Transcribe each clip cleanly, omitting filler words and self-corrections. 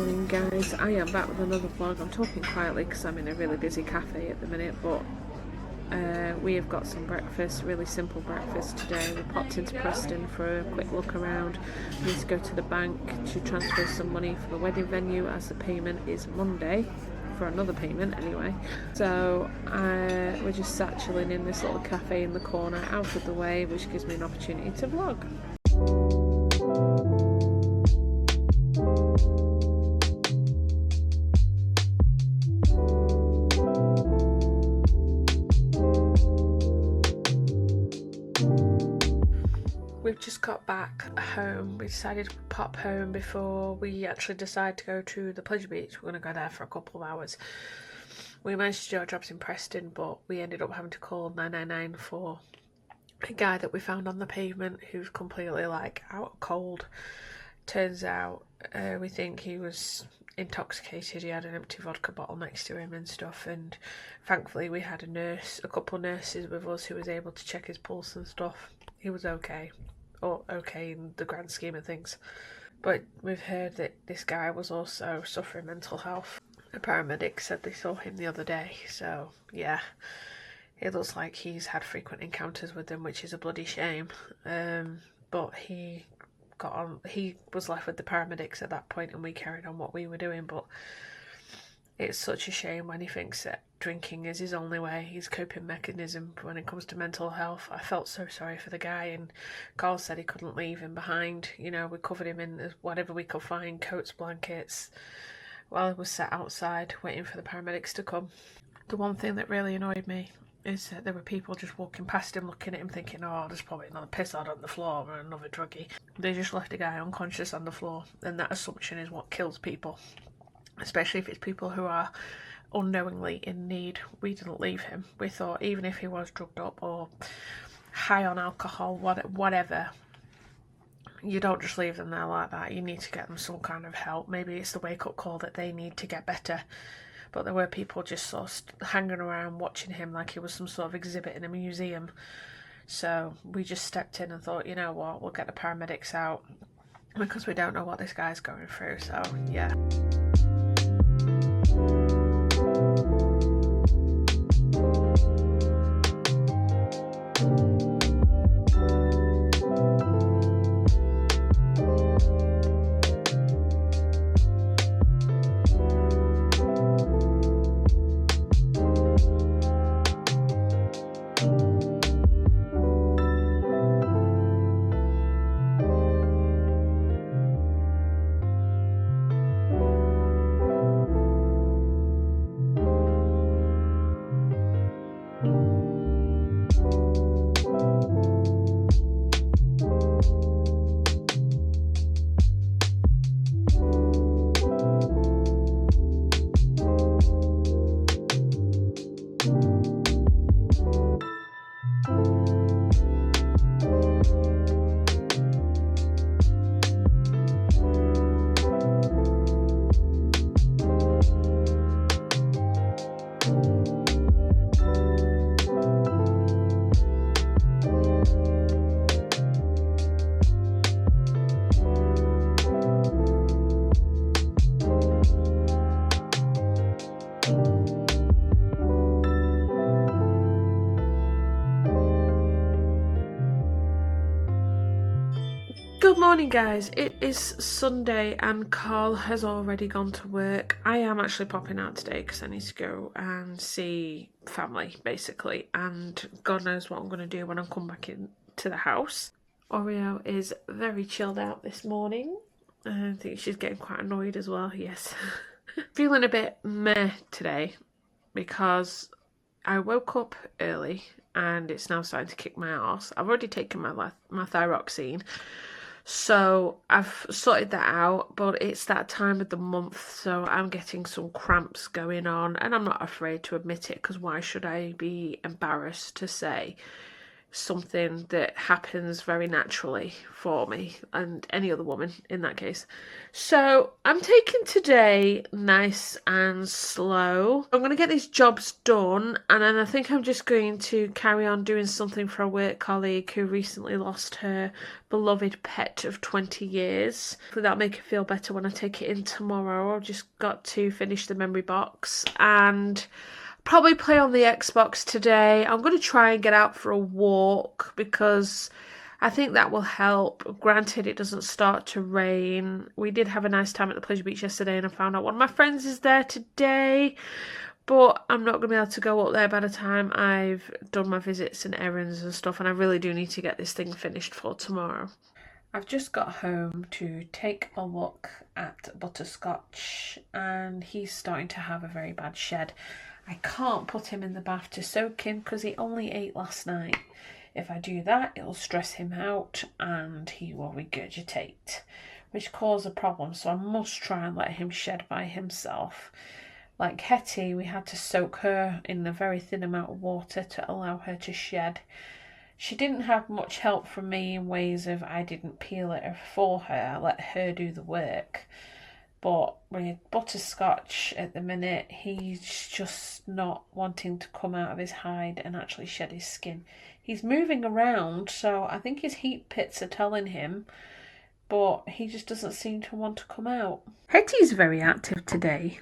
morning guys, I am back with another vlog. I'm talking quietly because I'm in a really busy cafe at the minute, but we have got some breakfast, really simple breakfast today. We popped into Preston for a quick look around. We need to go to the bank to transfer some money for the wedding venue as the payment is Monday, for another payment anyway. So we're just sat chilling in this little cafe in the corner, out of the way, which gives me an opportunity to vlog. We've just got back home. We decided to pop home before we actually decide to go to the Pleasure Beach. We're going to go there for a couple of hours. We managed to do our jobs in Preston, but we ended up having to call 999 for a guy that we found on the pavement who's completely like out cold. Turns out we think he was intoxicated. He had an empty vodka bottle next to him and stuff, and thankfully we had a couple of nurses with us who was able to check his pulse and stuff. He was okay, or okay in the grand scheme of things. But we've heard that this guy was also suffering mental health. A paramedic said they saw him the other day, so yeah, it looks like he's had frequent encounters with them, which is a bloody shame. But he was left with the paramedics at that point, and we carried on what we were doing. But it's such a shame when he thinks that drinking is his only way, his coping mechanism when it comes to mental health. I felt so sorry for the guy, and Carl said he couldn't leave him behind. You know, we covered him in whatever we could find, coats, blankets, while he was sat outside waiting for the paramedics to come. The one thing that really annoyed me is that there were people just walking past him, looking at him, thinking, oh, there's probably another pissod on the floor or another druggie. They just left a guy unconscious on the floor, and that assumption is what kills people, especially if it's people who are unknowingly in need. We didn't leave him. We thought even if he was drugged up or high on alcohol, whatever, you don't just leave them there like that. You need to get them some kind of help. Maybe it's the wake-up call that they need to get better. But there were people just sort of hanging around watching him like he was some sort of exhibit in a museum. So we just stepped in and thought, you know what, we'll get the paramedics out because we don't know what this guy's going through. So yeah. Good morning guys, it is Sunday and Carl has already gone to work. I am actually popping out today because I need to go and see family basically, and God knows what I'm going to do when I come back into the house. Oreo is very chilled out this morning. I think she's getting quite annoyed as well, yes. Feeling a bit meh today because I woke up early and it's now starting to kick my arse. I've already taken my thyroxine. So I've sorted that out, but it's that time of the month, so I'm getting some cramps going on, and I'm not afraid to admit it, because why should I be embarrassed to say? something that happens very naturally for me and any other woman in that case. So I'm taking today nice and slow. I'm going to get these jobs done, and then I think I'm just going to carry on doing something for a work colleague who recently lost her beloved pet of 20 years. That'll make it feel better when I take it in tomorrow. I've just got to finish the memory box and probably play on the Xbox today. I'm going to try and get out for a walk because I think that will help. Granted, it doesn't start to rain. We did have a nice time at the Pleasure Beach yesterday, and I found out one of my friends is there today. But I'm not going to be able to go up there by the time I've done my visits and errands and stuff, and I really do need to get this thing finished for tomorrow. I've just got home to take a look at Butterscotch, and he's starting to have a very bad shed. I can't put him in the bath to soak him because he only ate last night. If I do that, it'll stress him out and he will regurgitate, which causes a problem. So I must try and let him shed by himself. Like Hetty, we had to soak her in a very thin amount of water to allow her to shed. She didn't have much help from me in ways of I didn't peel it for her. I let her do the work. But with Butterscotch at the minute, he's just not wanting to come out of his hide and actually shed his skin. He's moving around, so I think his heat pits are telling him, but he just doesn't seem to want to come out. Hetty's very active today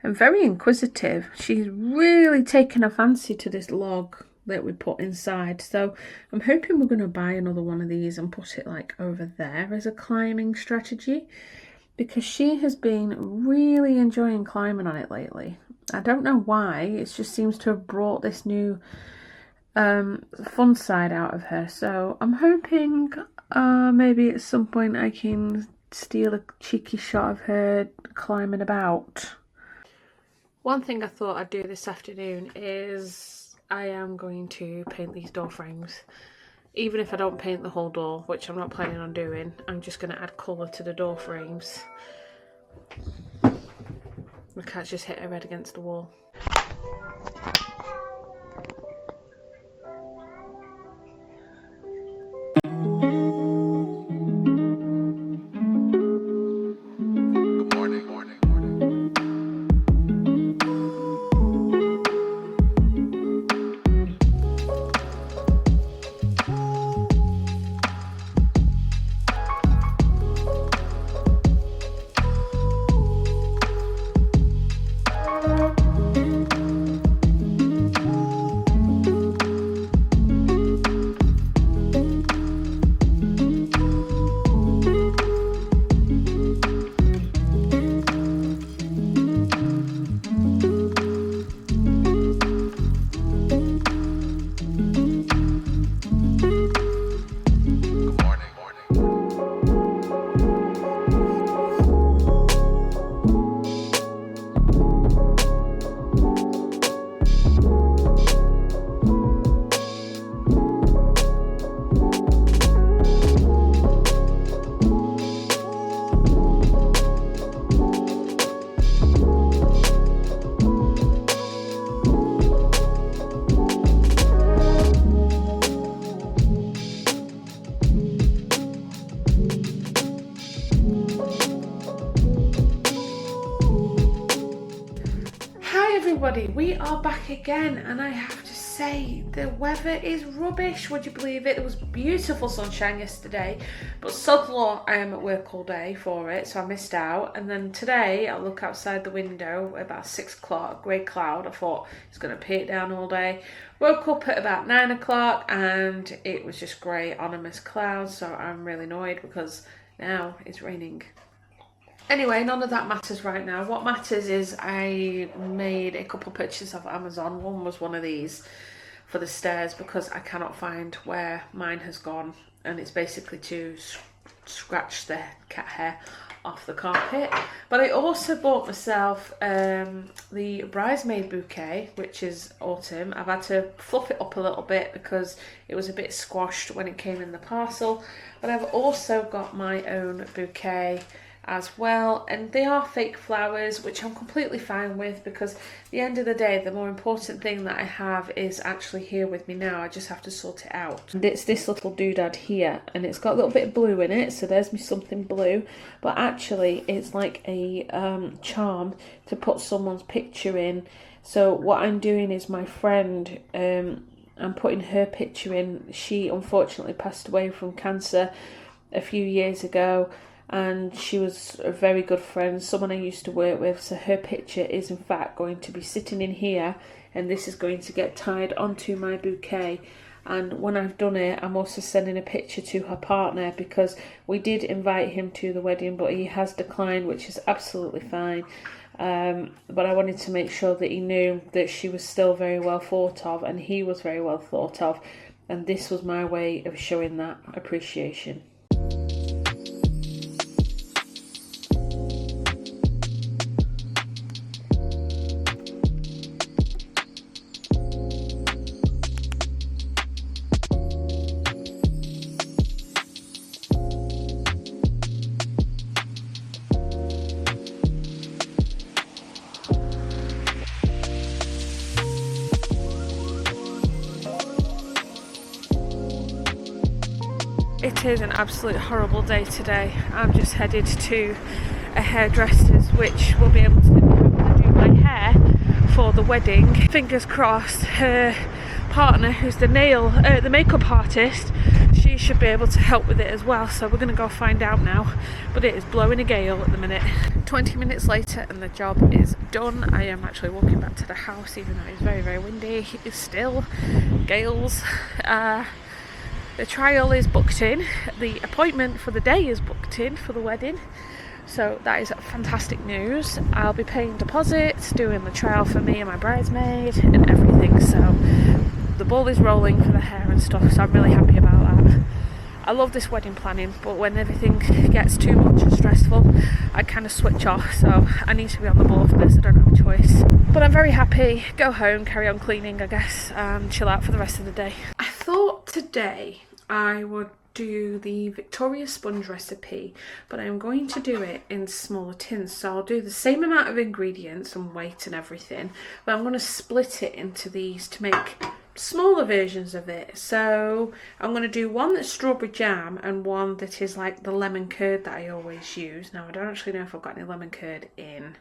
and very inquisitive. She's really taken a fancy to this log that we put inside, so I'm hoping we're going to buy another one of these and put it like over there as a climbing strategy, because she has been really enjoying climbing on it lately. I don't know why, it just seems to have brought this new fun side out of her. So I'm hoping maybe at some point I can steal a cheeky shot of her climbing about. One thing I thought I'd do this afternoon is I am going to paint these door frames. Even if I don't paint the whole door, which I'm not planning on doing, I'm just going to add colour to the door frames. My cat's just hit her head against the wall. Everybody, we are back again, and I have to say the weather is rubbish. Would you believe it? There was beautiful sunshine yesterday, but sod law, I am at work all day for it, so I missed out. And then today I look outside the window about 6 o'clock, grey cloud. I thought it's going to pay it down all day. Woke up at about 9 o'clock and it was just grey ominous clouds, so I'm really annoyed because now it's raining. Anyway, none of that matters right now. What matters is I made a couple purchases off Amazon. One was one of these for the stairs because I cannot find where mine has gone, and it's basically to scratch the cat hair off the carpet. But I also bought myself the bridesmaid bouquet, which is autumn. I've had to fluff it up a little bit because it was a bit squashed when it came in the parcel. But I've also got my own bouquet as well, and they are fake flowers, which I'm completely fine with, because at the end of the day the more important thing that I have is actually here with me now. I just have to sort it out. And it's this little doodad here, and it's got a little bit of blue in it, so there's me something blue, but actually it's like a charm to put someone's picture in. So what I'm doing is my friend, I'm putting her picture in. She unfortunately passed away from cancer a few years ago, and she was a very good friend, someone I used to work with, so her picture is in fact going to be sitting in here, and this is going to get tied onto my bouquet. And when I've done it, I'm also sending a picture to her partner, because we did invite him to the wedding, but he has declined, which is absolutely fine. But I wanted to make sure that he knew that she was still very well thought of, and he was very well thought of, and this was my way of showing that appreciation. It is an absolute horrible day today. I'm just headed to a hairdresser's, which will be able to do my hair for the wedding. Fingers crossed, her partner, who's the makeup artist, she should be able to help with it as well. So we're going to go find out now. But it is blowing a gale at the minute. 20 minutes later and the job is done. I am actually walking back to the house, even though it's very, very windy. It's still gales. The trial is booked in, the appointment for the day is booked in for the wedding, so that is fantastic news. I'll be paying deposits, doing the trial for me and my bridesmaid and everything, so the ball is rolling for the hair and stuff, so I'm really happy about that. I love this wedding planning, but when everything gets too much and stressful, I kind of switch off, so I need to be on the ball for this. I don't have a choice. But I'm very happy. Go home, carry on cleaning, I guess, and chill out for the rest of the day. I thought today I would do the Victoria sponge recipe, but I'm going to do it in smaller tins, so I'll do the same amount of ingredients and weight and everything, but I'm going to split it into these to make smaller versions of it. So I'm going to do one that's strawberry jam and one that is like the lemon curd that I always use. Now I don't actually know if I've got any lemon curd in,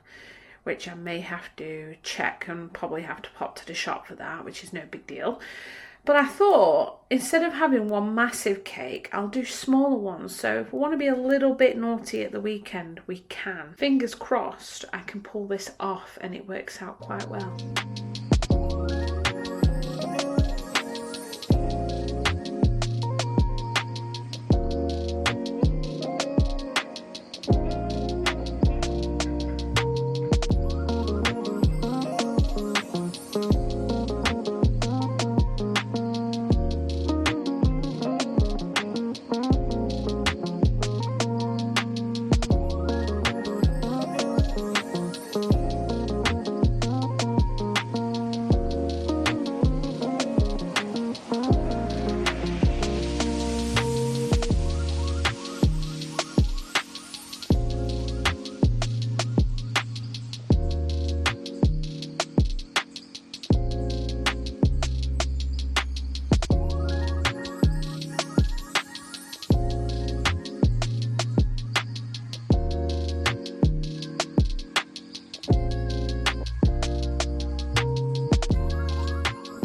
which I may have to check and probably have to pop to the shop for that, which is no big deal. But I thought, instead of having one massive cake, I'll do smaller ones. So if we want to be a little bit naughty at the weekend, we can. Fingers crossed I can pull this off and it works out quite well.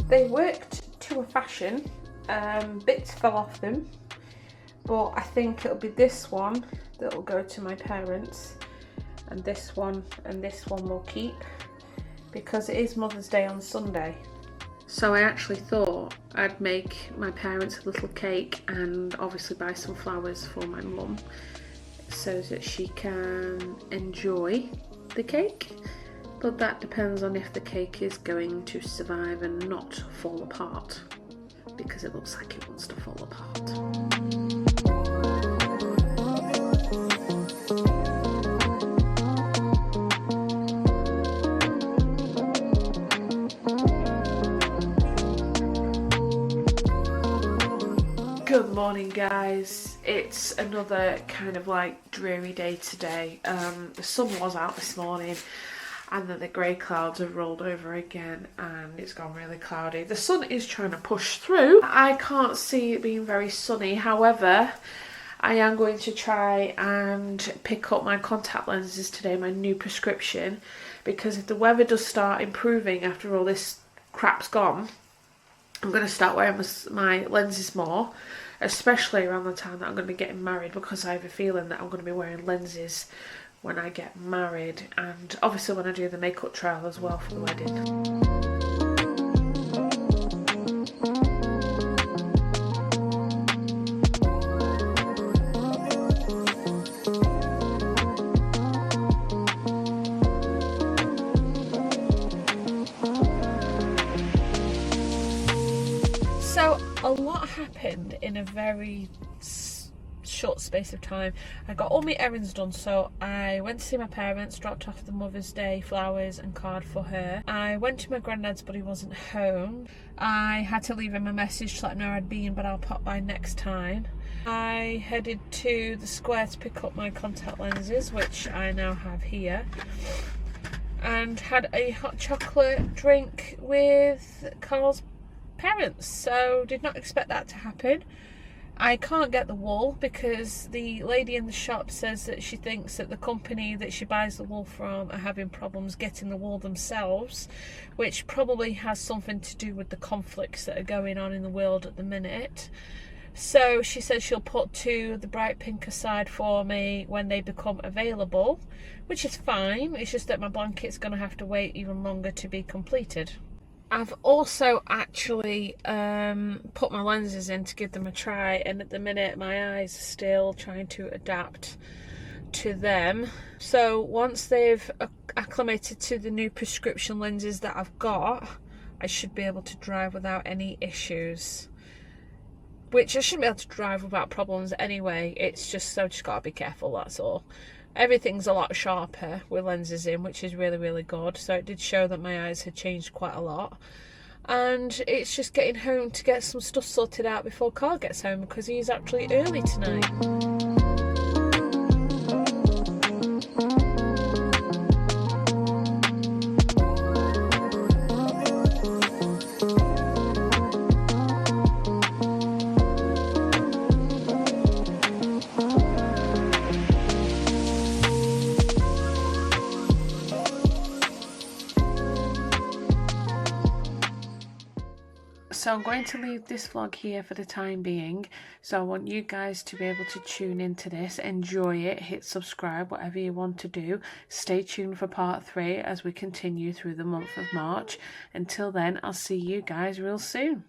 They worked to a fashion, bits fell off them, but I think it'll be this one that will go to my parents, and this one will keep, because it is Mother's Day on Sunday. So I actually thought I'd make my parents a little cake and obviously buy some flowers for my mum so that she can enjoy the cake. But that depends on if the cake is going to survive and not fall apart, because it looks like it wants to fall apart. Good morning, guys. It's another kind of like dreary day today. The sun was out this morning and then the grey clouds have rolled over again and it's gone really cloudy. The sun is trying to push through. I can't see it being very sunny. However, I am going to try and pick up my contact lenses today, my new prescription, because if the weather does start improving after all this crap's gone, I'm going to start wearing my lenses more, especially around the time that I'm going to be getting married, because I have a feeling that I'm going to be wearing lenses when I get married, and obviously when I do the makeup trial as well for the wedding. So a lot happened in a very short space of time. I got all my errands done, so I went to see my parents, dropped off the Mother's Day flowers and card for her. I went to my granddad's but he wasn't home. I had to leave him a message to let him know where I'd been, but I'll pop by next time. I headed to the square to pick up my contact lenses, which I now have here, and had a hot chocolate drink with Carl's parents, so did not expect that to happen. I can't get the wool because the lady in the shop says that she thinks that the company that she buys the wool from are having problems getting the wool themselves, which probably has something to do with the conflicts that are going on in the world at the minute. So she says she'll put to the bright pink aside for me when they become available, which is fine. It's just that my blanket's going to have to wait even longer to be completed. I've also actually put my lenses in to give them a try, and at the minute my eyes are still trying to adapt to them. So once they've acclimated to the new prescription lenses that I've got, I should be able to drive without any issues. Which I shouldn't be able to drive without problems anyway. It's just, I've just got to be careful, that's all. Everything's a lot sharper with lenses in, which is really, really good. So it did show that my eyes had changed quite a lot. And it's just getting home to get some stuff sorted out before Carl gets home, because he's actually early tonight. So I'm going to leave this vlog here for the time being. So I want you guys to be able to tune into this, enjoy it, hit subscribe, whatever you want to do. Stay tuned for part 3 as we continue through the month of March. Until then, I'll see you guys real soon.